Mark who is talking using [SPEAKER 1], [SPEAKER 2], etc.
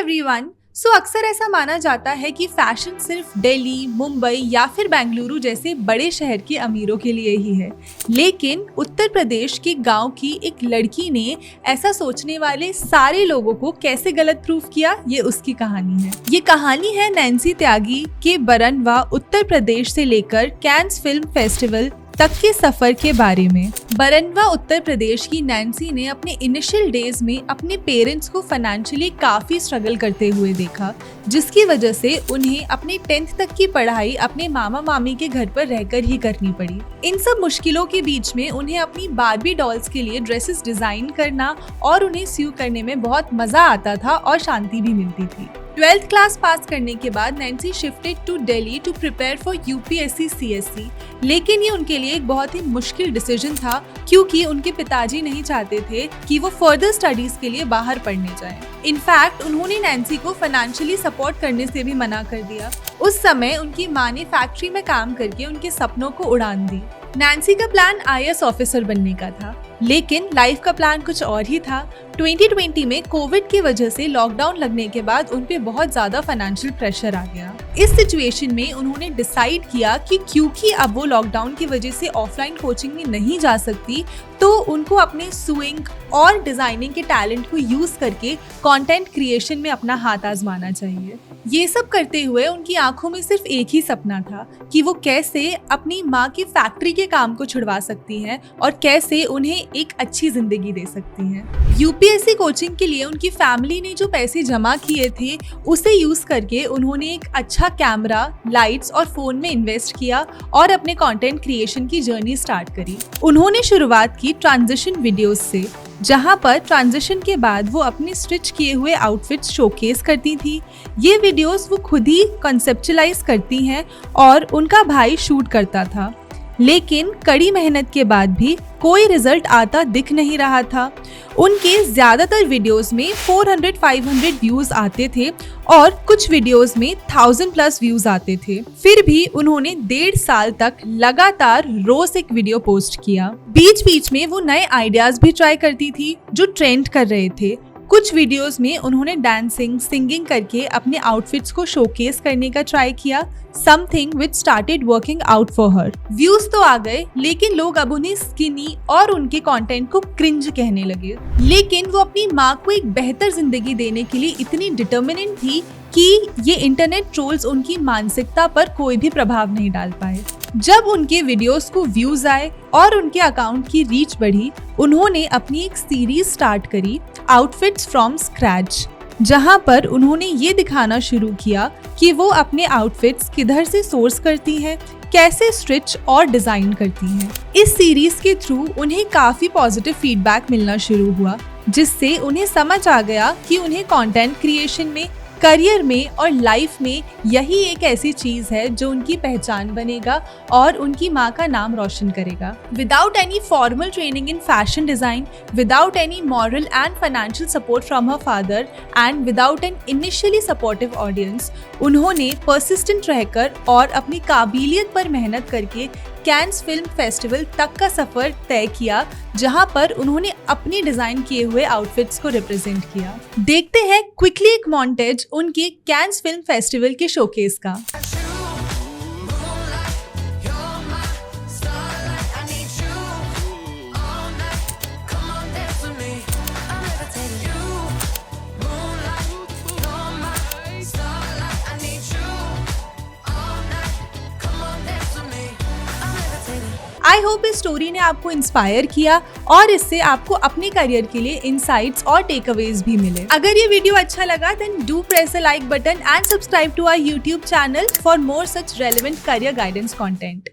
[SPEAKER 1] Everyone. अक्सर ऐसा माना जाता है कि फैशन सिर्फ दिल्ली, मुंबई या फिर बेंगलुरु जैसे बड़े शहर के अमीरों के लिए ही है, लेकिन उत्तर प्रदेश के गांव की एक लड़की ने ऐसा सोचने वाले सारे लोगों को कैसे गलत प्रूफ किया, ये उसकी कहानी है। ये कहानी है नैन्सी त्यागी के बरनवा उत्तर प्रदेश से लेकर कैन्स फिल्म फेस्टिवल तक के सफर के बारे में। बरनवा उत्तर प्रदेश की नैन्सी ने अपने इनिशियल डेज में अपने पेरेंट्स को फाइनेंशियली काफी स्ट्रगल करते हुए देखा, जिसकी वजह से उन्हें अपने 10th तक की पढ़ाई अपने मामा मामी के घर पर रहकर ही करनी पड़ी। इन सब मुश्किलों के बीच में उन्हें अपनी बार्बी डॉल्स के लिए ड्रेसेस डिजाइन करना और उन्हें स्यू करने में बहुत मजा आता था और शांति भी मिलती थी। 12th क्लास पास करने के बाद Nancy shifted to Delhi to prepare for UPSC CSC, लेकिन ये उनके लिए एक बहुत ही मुश्किल डिसीजन था क्योंकि उनके पिताजी नहीं चाहते थे कि वो फर्दर स्टडीज के लिए बाहर पढ़ने जाएं। इनफैक्ट उन्होंने नैन्सी को फाइनेंशियली सपोर्ट करने से भी मना कर दिया। उस समय उनकी माँ ने फैक्ट्री में काम करके उनके सपनों को उड़ान दी। नैन्सी का प्लान आईएएस ऑफिसर बनने का था, लेकिन लाइफ का प्लान कुछ और ही था। 2020 में कोविड की वजह से लॉकडाउन लगने के बाद उन पे बहुत ज्यादा फाइनेंशियल प्रेशर आ गया। इस सिचुएशन में उन्होंने डिसाइड किया कि क्योंकि अब वो लॉकडाउन की वजह से ऑफलाइन कोचिंग में नहीं जा सकती, तो उनको अपने सुइंग और डिजाइनिंग के टैलेंट को यूज करके कंटेंट क्रिएशन में अपना हाथ आजमाना चाहिए। ये सब करते हुए उनकी आंखों में सिर्फ एक ही सपना था कि वो कैसे अपनी माँ की फैक्ट्री के काम को छुड़वा सकती हैं और कैसे उन्हें एक अच्छी जिंदगी दे सकती हैं। यूपीएससी कोचिंग के लिए उनकी फैमिली ने जो पैसे जमा किए थे उसे यूज करके उन्होंने एक अच्छा कैमरा, लाइट्स और फोन में इन्वेस्ट किया और अपने कंटेंट क्रिएशन की जर्नी स्टार्ट करी। उन्होंने शुरुआत की ट्रांजिशन वीडियोस से, जहां पर ट्रांजिशन के बाद वो अपने स्टिच किए हुए आउटफिट्स शोकेस करती थी। ये वीडियोस वो खुद ही कंसेप्चुअलाइज करती हैं और उनका भाई शूट करता था, लेकिन कड़ी मेहनत के बाद भी कोई रिजल्ट आता दिख नहीं रहा था। उनके ज्यादातर वीडियोस में 400-500 व्यूज आते थे और कुछ वीडियोस में 1000+ व्यूज आते थे। फिर भी उन्होंने 1.5 साल तक लगातार रोज एक वीडियो पोस्ट किया। बीच बीच में वो नए आइडियाज भी ट्राई करती थी जो ट्रेंड कर रहे थे। कुछ वीडियोस में उन्होंने डांसिंग, सिंगिंग करके अपने आउटफिट्स को शोकेस करने का ट्राई किया, something which started working out for her. Views तो आ गए, लेकिन लोग अब उन्हें स्किनी और उनके कंटेंट को क्रिंज कहने लगे। लेकिन वो अपनी माँ को एक बेहतर जिंदगी देने के लिए इतनी डिटर्मिनेंट थी कि ये इंटरनेट ट्रोल्स उनकी मानसिकता पर कोई भी प्रभाव नहीं डाल पाए। जब उनके वीडियोस को व्यूज आए और उनके अकाउंट की रीच बढ़ी, उन्होंने अपनी एक सीरीज स्टार्ट करी, आउटफिट्स फ्रॉम स्क्रैच, जहां पर उन्होंने ये दिखाना शुरू किया कि वो अपने आउटफिट्स किधर से सोर्स करती हैं, कैसे स्टिच और डिजाइन करती हैं। इस सीरीज के थ्रू उन्हें काफी पॉजिटिव फीडबैक मिलना शुरू हुआ, जिससे उन्हें समझ आ गया कि उन्हें कंटेंट क्रिएशन में, करियर में और लाइफ में यही एक ऐसी चीज है जो उनकी पहचान बनेगा और उनकी माँ का नाम रोशन करेगा। Without any formal training in fashion design, without any moral and financial support from her father and without an initially supportive audience, उन्होंने परसिस्टेंट रहकर और अपनी काबिलियत पर मेहनत करके कैन्स फिल्म फेस्टिवल तक का सफर तय किया, जहां पर उन्होंने अपने डिजाइन किए हुए आउटफिट्स को रिप्रेजेंट किया। देखते हैं क्विकली एक मॉन्टेज उनके कैन्स फिल्म फेस्टिवल के शोकेस का। आई होप इस स्टोरी ने आपको इंस्पायर किया और इससे आपको अपने करियर के लिए इनसाइट्स और टेकअवेज भी मिले। अगर ये वीडियो अच्छा लगा then do press the like button and subscribe to our YouTube channel for more such relevant career guidance content.